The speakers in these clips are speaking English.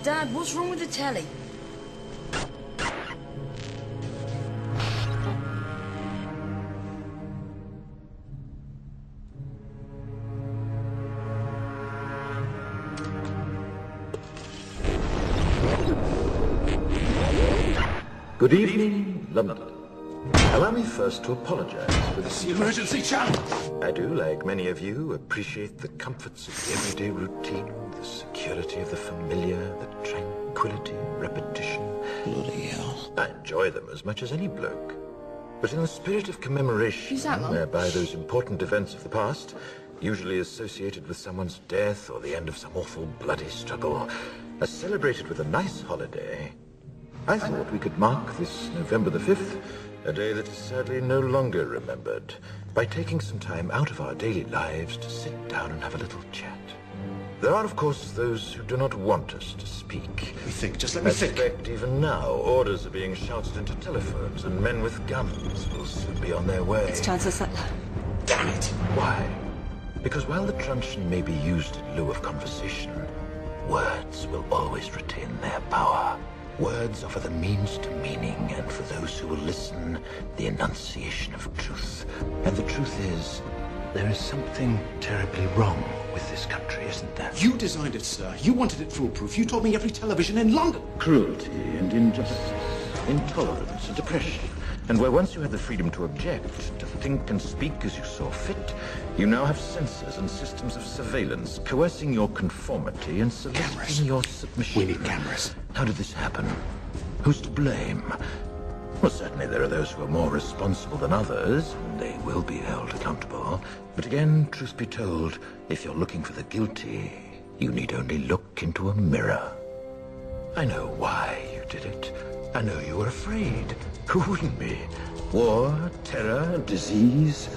Dad, what's wrong with the telly? Good evening, London. Allow me first to apologize for this Emergency channel! I do, like many of you, appreciate the comforts of the everyday routine, the security of the familiar, the tranquility, repetition. Bloody hell. I enjoy them as much as any bloke. But in the spirit of commemoration, Who's that, Mum? whereby those important events of the past, usually associated with someone's death or the end of some awful bloody struggle, are celebrated with a nice holiday, I thought we could mark this November the 5th, a day that is sadly no longer remembered, by taking some time out of our daily lives to sit down and have a little chat. There are, of course, those who do not want us to speak. Just let me I think. suspect even now orders are being shouted into telephones and men with guns will soon be on their way. It's Chancellor Sutler. Damn it! Why? Because while the truncheon may be used in lieu of conversation, words will always retain their power. Words offer the means to meaning, and for those who will listen, the enunciation of truth. And the truth is, there is something terribly wrong with this country, isn't there? You designed it, sir. You wanted it foolproof. You told me every television in London. Cruelty and injustice, intolerance and oppression. And where once you had the freedom to object, to think and speak as you saw fit, you now have censors and systems of surveillance coercing your conformity and soliciting your submission. We need cameras. How did this happen? Who's to blame? Well, certainly there are those who are more responsible than others, and they will be held accountable. But again, truth be told, if you're looking for the guilty, you need only look into a mirror. I know why you did it. I know you were afraid. Who wouldn't be? War, terror, disease.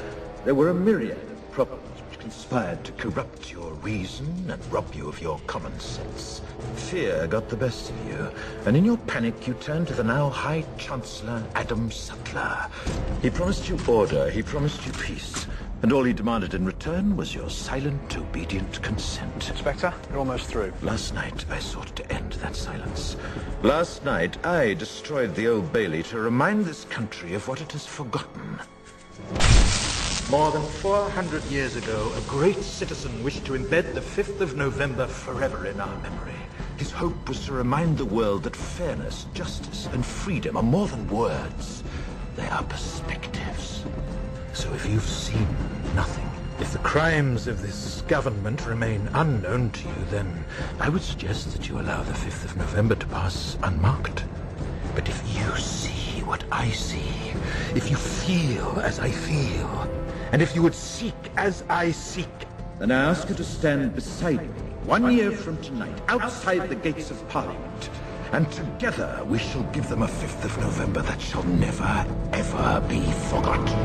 There were a myriad of problems which conspired to corrupt your reason and rob you of your common sense. Fear got the best of you, and in your panic you turned to the now High Chancellor Adam Sutler. He promised you order, he promised you peace, and all he demanded in return was your silent, obedient consent. Inspector, you're almost through. Last night, I sought to end that silence. Last night, I destroyed the Old Bailey to remind this country of what it has forgotten. More than 400 years ago, a great citizen wished to embed the 5th of November forever in our memory. His hope was to remind the world that fairness, justice, and freedom are more than words. They are perspectives. So if you've seen nothing, if the crimes of this government remain unknown to you, then I would suggest that you allow the 5th of November to pass unmarked. But if you see what I see, if you feel as I feel, and if you would seek as I seek, then I ask you to stand beside me 1 year from tonight, outside the gates of Parliament, and together we shall give them a 5th of November that shall never, ever be forgotten.